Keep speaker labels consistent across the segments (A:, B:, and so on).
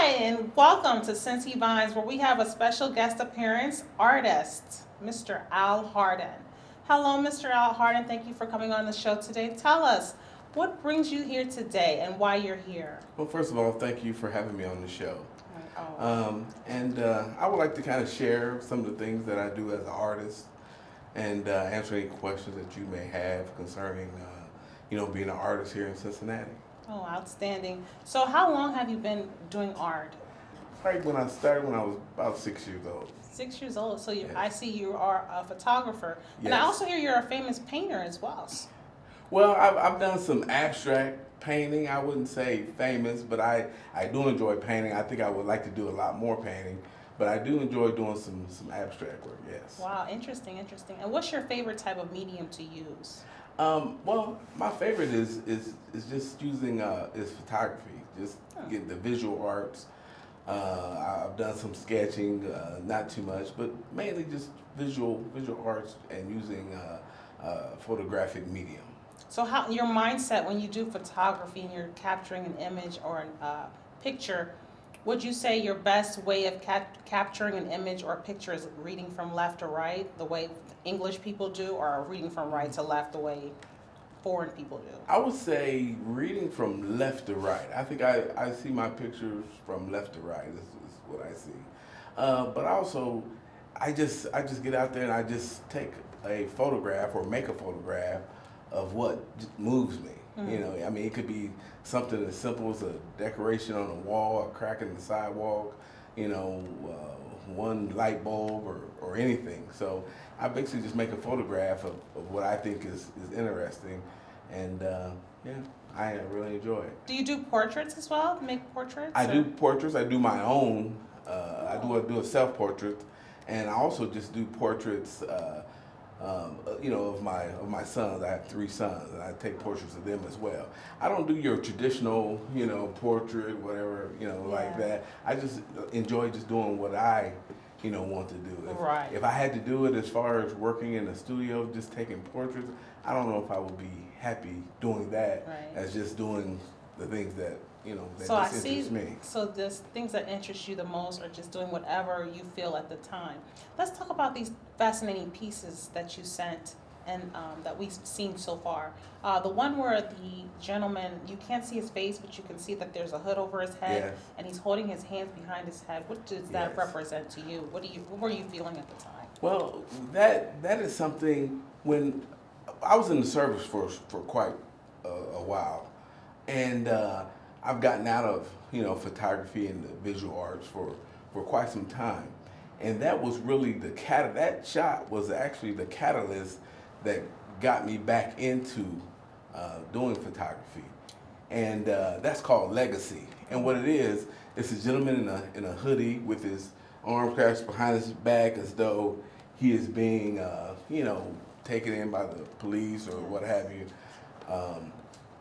A: Hi, and welcome to Cincy Vines, where we have a special guest appearance, artist, Mr. Al Harden. Hello, Mr. Al Harden. Thank you for coming on the show today. Tell us what brings you here today and why you're here.
B: Well, first of all, thank you for having me on the show.
A: Oh,
B: I would like to kind of share some of the things that I do as an artist and answer any questions that you may have concerning, being an artist here in Cincinnati.
A: oh, outstanding. So, how long have you been doing art?
B: Right when I started, when I was about 6 years old.
A: 6 years old. So,
B: Yes.
A: I see you are a photographer, and I
B: Yes.
A: also hear you're a famous painter as well.
B: Well, I've done some abstract painting. I wouldn't say famous, but I do enjoy painting. I think I would like to do a lot more painting, but I do enjoy doing some abstract work, yes.
A: Wow, interesting, interesting. And what's your favorite type of medium to use?
B: Well, my favorite is just using is photography. Just get the visual arts. I've done some sketching, not too much, but mainly just visual arts and using photographic medium.
A: So, how your mindset when you do photography and you're capturing an image or a picture, would you say your best way of capturing an image or a picture is reading from left to right, the way English people do, or reading from right to left, the way foreign people do?
B: I would say reading from left to right. I think I see my pictures from left to right. Is what I see. But also, I just get out there and I just take a photograph or make a photograph of what moves me. You know, I mean, it could be something as simple as a decoration on a wall, a crack in the sidewalk, one light bulb or anything. So I basically just make a photograph of what I think is interesting, and yeah, I really enjoy it.
A: Do you do portraits as well? Make portraits?
B: I
A: or-
B: do portraits. I do my own. I do a self portrait, and I also just do portraits. Of my sons. I have 3 sons, and I take portraits of them as well. I don't do your traditional, portrait, whatever, like
A: Yeah.
B: that. I just enjoy just doing what I, want to do.
A: Right.
B: If I had to do it as far as working in the studio, just taking portraits, I don't know if I would be happy doing that
A: Right.
B: as just doing the things that, that
A: So I
B: just
A: see.
B: interest me.
A: So the things that interest you the most are just doing whatever you feel at the time. Let's talk about these fascinating pieces that you sent and that we've seen so far. The one where the gentleman, you can't see his face, but you can see that there's a hood over his head,
B: Yes.
A: and he's holding his hands behind his head. What does that
B: Yes.
A: represent to you? What were you feeling at the time?
B: Well, that is something. When I was in the service for quite a while, and I've gotten out of photography and the visual arts for quite some time, and that was really that shot was actually the catalyst that got me back into doing photography, and that's called legacy. And what it is, it's a gentleman in a hoodie with his arms crossed behind his back as though he is being taken in by the police or what have you.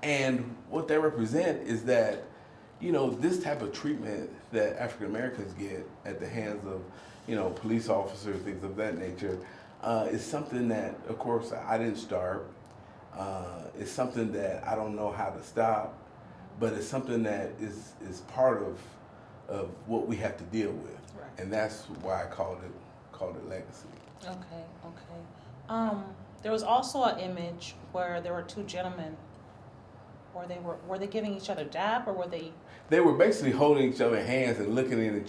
B: And what they represent is that, this type of treatment that African Americans get at the hands of, police officers, things of that nature, is something that, of course, I didn't start. It's something that I don't know how to stop, but it's something that is part of what we have to deal with.
A: Right.
B: And that's why I called it legacy.
A: Okay, okay. There was also an image where there were 2 gentlemen. Were they giving each other dap, or were they?
B: They were basically holding each other's hands and looking in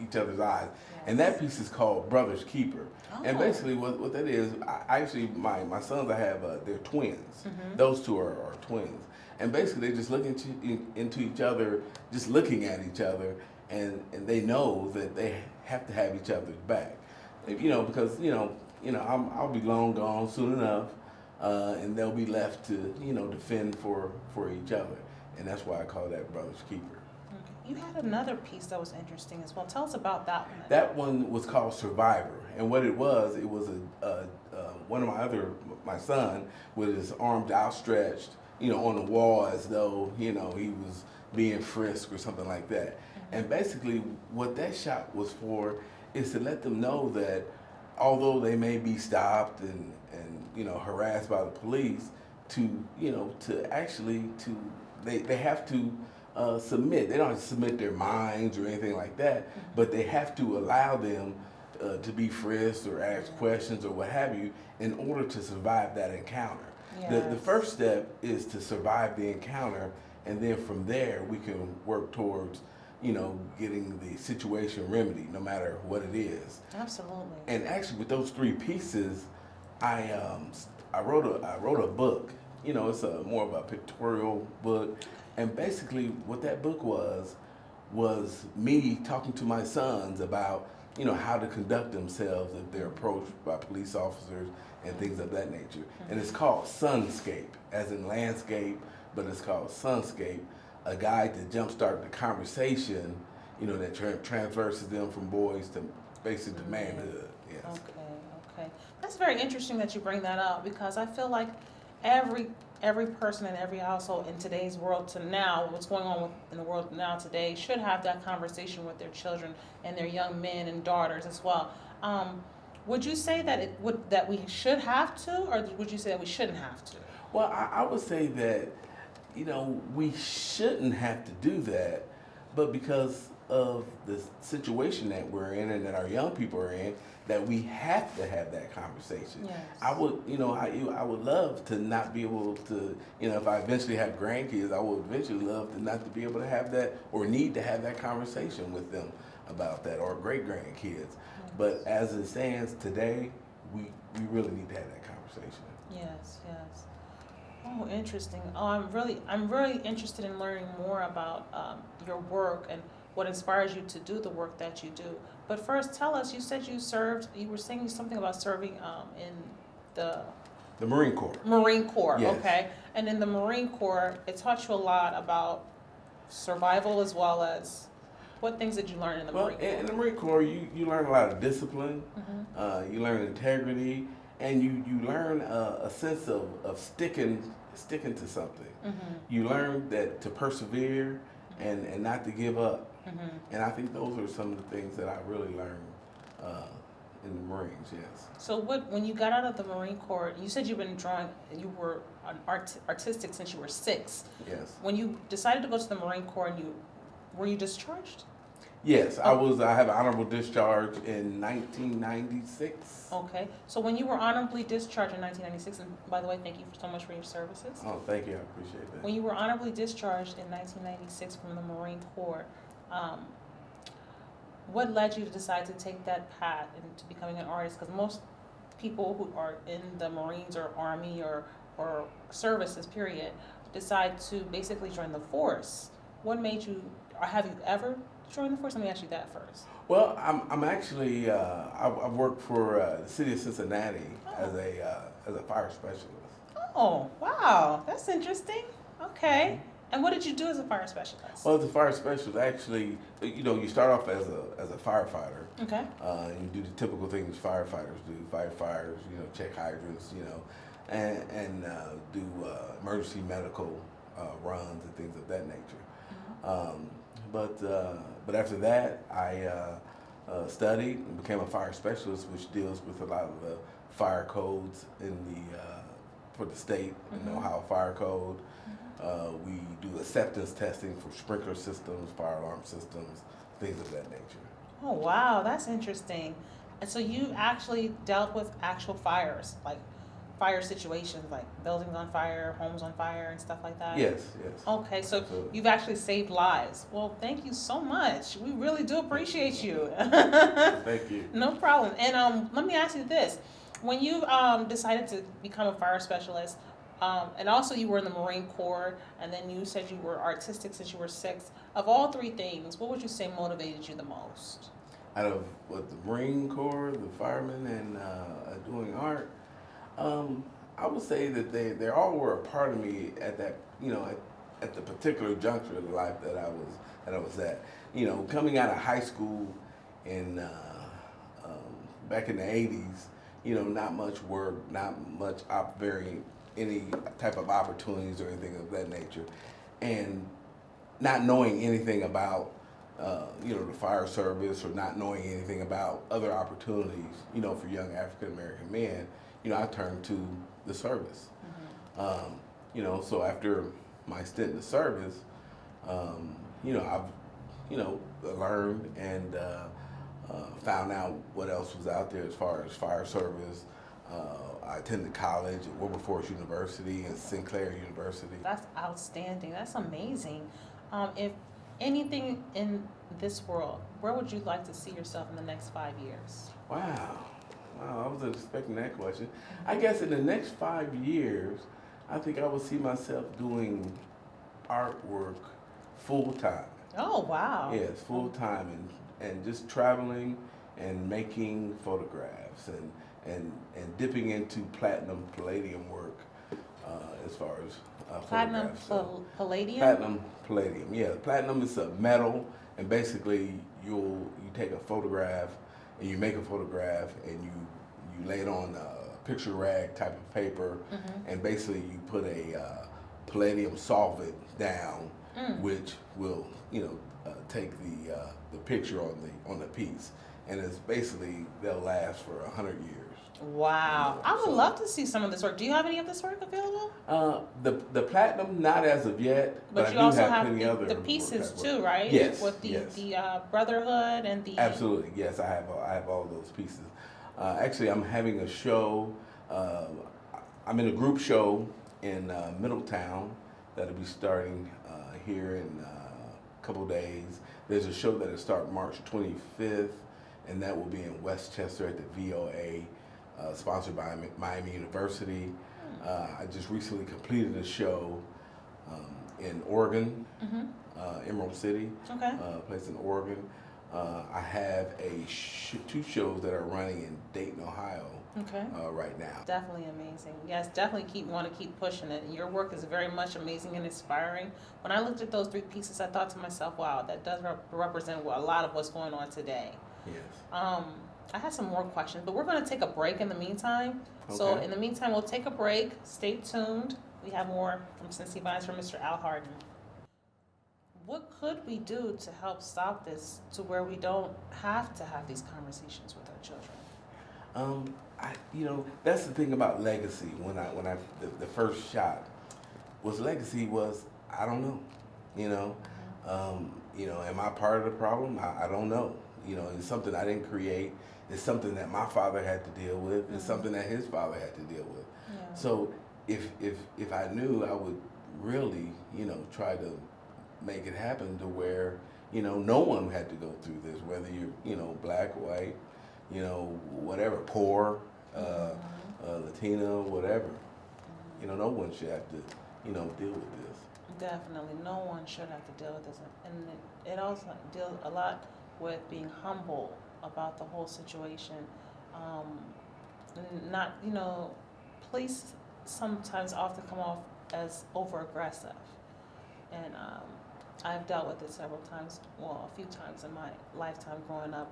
B: each other's eyes. And that piece is called Brother's Keeper. And
A: Oh.
B: basically what that is, I actually, my sons, I have, they're twins.
A: Mhm.
B: Those 2 are twins. And basically they just look into each other, just looking at each other, and they know that they have to have each other's back. Because, I'll be long gone soon enough, and they'll be left to, defend for each other. And that's why I call that Brother's Keeper.
A: Okay. You had another piece that was interesting as well. Tell us about that one.
B: That one was called Survivor, and what it was one of my son with his arms outstretched, on the wall as though he was being frisked or something like that. And basically, what that shot was for is to let them know that although they may be stopped and harassed by the police, to actually they have to submit. They don't have to submit their minds or anything like that, but they have to allow them to be frisked or ask questions or what have you in order to survive that encounter. The first step is to survive the encounter, and then from there we can work towards, getting the situation remedied, no matter what it is.
A: Absolutely.
B: And actually, with those three pieces, I wrote a book. It's more of a pictorial book, and basically what that book was me talking to my sons about how to conduct themselves if they're approached by police officers and things of that nature. And it's called Sunscape, as in landscape, but it's called Sunscape, a guide to jumpstart the conversation, that transverses them from boys to basically to manhood. Yes.
A: Okay. That's very interesting that you bring that up, because I feel like every person in every household in today's world to now, what's going on in the world now today, should have that conversation with their children and their young men and daughters as well. Would you say that we should have to, or would you say that we shouldn't have to?
B: Well, I would say that, we shouldn't have to do that, but because of the situation that we're in and that our young people are in, that we have to have that conversation.
A: Yes.
B: I would, I would love to not be able to, if I eventually have grandkids, I would eventually love to not to be able to have that or need to have that conversation with them about that, or great grandkids. Yes. But as it stands today, we really need to have that conversation.
A: Yes. Oh, interesting. Oh, I'm really interested in learning more about your work and what inspires you to do the work that you do. But first, tell us, you said you were saying something about serving in the
B: Marine Corps.
A: Marine Corps,
B: yes.
A: Okay. And in the Marine Corps, it taught you a lot about survival, as well as what things did you learn in the Marine Corps?
B: In the Marine Corps, you learn a lot of discipline, you learn integrity, and you learn a sense of sticking to something. You learn that to persevere and not to give up. And I think those are some of the things that I really learned in the Marines, yes.
A: So when you got out of the Marine Corps, you said you've been drawing, you were artistic since you were 6.
B: Yes.
A: When you decided to go to the Marine Corps, were you discharged?
B: Yes, I have an honorable discharge in 1996.
A: Okay, so when you were honorably discharged in 1996, and by the way, thank you so much for your services.
B: Oh, thank you, I appreciate that.
A: When you were honorably discharged in 1996 from the Marine Corps, what led you to decide to take that path into becoming an artist? Because most people who are in the Marines or Army or services, period, decide to basically join the force. What made you, or have you ever joined the force? Let me ask you that first.
B: Well, I'm actually I've worked for the city of Cincinnati as a fire specialist.
A: Oh, wow, that's interesting. Okay. And what did you do as a fire specialist?
B: Well, as a fire specialist, actually, you start off as a firefighter. Okay. You do the typical things firefighters do. Fight fires, check hydrants, and do emergency medical runs and things of that nature. But after that, I studied and became a fire specialist, which deals with a lot of the fire codes for the state, Ohio Fire Code. We do acceptance testing for sprinkler systems, fire alarm systems, things of that nature.
A: Oh, wow, that's interesting. And so you actually dealt with actual fires, like fire situations, like buildings on fire, homes on fire, and stuff like that?
B: Yes.
A: Okay, so
B: Absolutely.
A: You've actually saved lives. Well, thank you so much. We really do appreciate you.
B: Thank you.
A: No problem. And let me ask you this. When you decided to become a fire specialist, and also you were in the Marine Corps, and then you said you were artistic since you were 6. Of all 3 things, what would you say motivated you the most?
B: Out of the Marine Corps, the firemen, and doing art, I would say that they all were a part of me at that, at the particular juncture of life that I was at. Coming out of high school in back in the 80s, not much work, not much any type of opportunities or anything of that nature, and not knowing anything about the fire service, or not knowing anything about other opportunities, for young African American men, I turned to the service. So after my stint in the service, I've learned and found out what else was out there as far as fire service. I attended college at Wilberforce University and Sinclair University.
A: That's outstanding. That's amazing. If anything in this world, where would you like to see yourself in the next 5 years?
B: Wow, I wasn't expecting that question. I guess in the next 5 years, I think I would see myself doing artwork full time.
A: Oh, wow.
B: Yes, full time and just traveling and making photographs and dipping into platinum palladium work as far as
A: Platinum
B: photographs.
A: palladium?
B: Platinum palladium, yeah. Platinum is a metal, and basically you take a photograph and you make a photograph and you lay it on a picture rag type of paper, and basically you put a palladium solvent down, which will take the picture on the piece, and it's basically they'll last for 100 years.
A: Wow. I would love to see some of this work. Do you have any of this work available?
B: The platinum, not as of yet, but I
A: you
B: do
A: also
B: have
A: have
B: plenty other
A: the pieces
B: work.
A: too, right?
B: Yes.
A: With the
B: yes.
A: Brotherhood and the
B: Absolutely, yes. I have all those pieces. Actually, I'm having a show. I'm in a group show in Middletown that'll be starting here in a couple days. There's a show that'll start March 25th, and that will be in Westchester at the VOA, sponsored by Miami University. I just recently completed a show in Oregon, Emerald City, place in Oregon. I have two shows that are running in Dayton, Ohio, right now.
A: Definitely amazing. Yes, definitely want to keep pushing it. Your work is very much amazing and inspiring. When I looked at those 3 pieces, I thought to myself, wow, that does represent a lot of what's going on today.
B: Yes.
A: I had some more questions, but we're going to take a break in the meantime. So in the meantime, we'll take a break. Stay tuned. We have more from Cincy Vines from Mr. Al Harden. What could we do to help stop this to where we don't have to have these conversations with our children?
B: That's the thing about legacy. The first shot was legacy was, I don't know, am I part of the problem? I don't know. It's something I didn't create. It's something that my father had to deal with. It's something that his father had to deal with.
A: Yeah.
B: So if I knew, I would really, try to make it happen to where, no one had to go through this, whether you're, black, white, whatever, poor, Latino, whatever. No one should have to, deal with this.
A: Definitely, no one should have to deal with this. And it also deals a lot with being humble about the whole situation. Not, police sometimes often come off as over-aggressive. And I've dealt with it several times, a few times in my lifetime growing up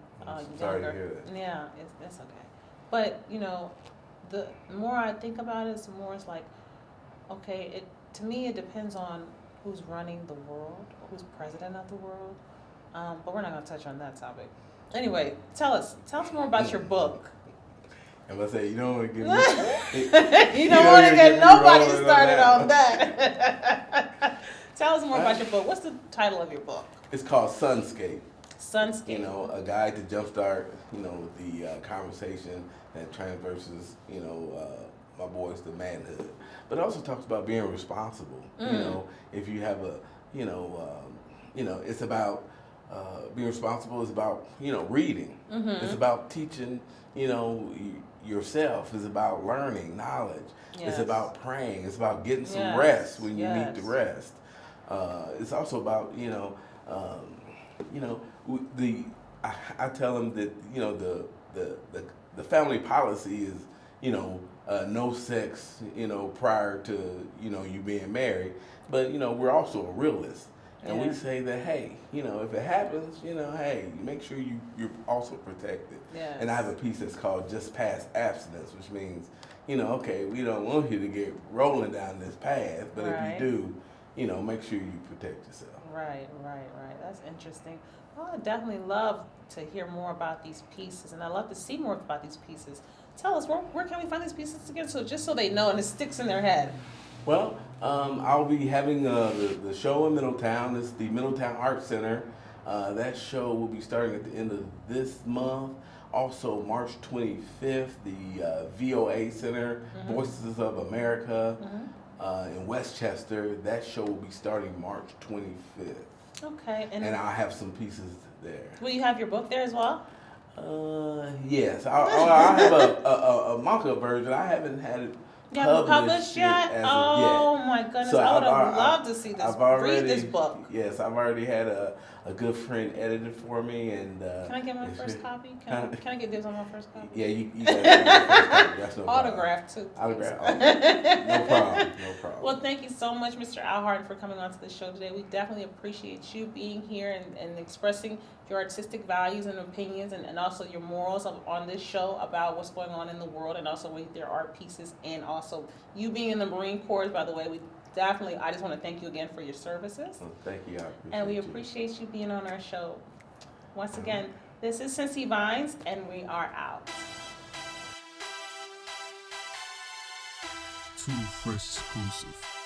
B: Sorry
A: younger.
B: to hear that.
A: Yeah, it's okay. But, the more I think about it, the more it's like, okay, to me it depends on who's running the world, who's president of the world. But we're not going to touch on that topic. Anyway, tell us more about your book.
B: And I say, you don't want to give me...
A: You don't want to get nobody started on that. Tell us more about your book. What's the title of your book?
B: It's called Sunscape.
A: Sunscape.
B: A guide to jumpstart, the conversation that transverses, my boys to manhood. But it also talks about being responsible. If you have it's about being responsible. It's about, reading. It's about teaching, yourself. It's about learning knowledge.
A: Yes.
B: It's about praying. It's about getting some rest when you need to rest. It's also about, I tell them that, the family policy is, no sex, prior to, you being married. But, we're also a realist. And we say that, hey, if it happens, hey, make sure you're also protected.
A: Yes.
B: And I have a piece that's called Just Past Abstinence, which means, okay, we don't want you to get rolling down this path, but if you do, make sure you protect yourself.
A: Right. That's interesting. Well, I'd definitely love to hear more about these pieces, and I'd love to see more about these pieces. Tell us, where can we find these pieces again, just so they know and it sticks in their head?
B: Well, I'll be having the show in Middletown. It's the Middletown Arts Center. That show will be starting at the end of this month. Also, March 25th, the VOA Center, Voices of America in Westchester. That show will be starting March 25th.
A: Okay.
B: And I'll have some pieces there.
A: Will you have your book there as well?
B: Yes. I'll have a mock-up version. I haven't had it
A: You haven't published yet?
B: as
A: Oh
B: of yet.
A: my goodness!
B: So
A: I would have loved to see this. Read this book.
B: Yes, I've already had a good friend edit it for me, and
A: Can I get my first copy? Can I get dibs on my first copy?
B: Yeah, you got to get your first copy. That's no
A: Autograph too.
B: problem. Autograph. No problem. No problem.
A: Well, thank you so much, Mr. Harden, for coming on to the show today. We definitely appreciate you being here and expressing your artistic values and opinions and also your morals on this show about what's going on in the world and also with their art pieces and also you being in the Marine Corps, by the way. I just want to thank you again for your services.
B: Well, thank you. I appreciate
A: And we
B: you.
A: appreciate you being on our show. Once again, this is Cincy Vines, and we are out.
C: Too Fresh exclusive.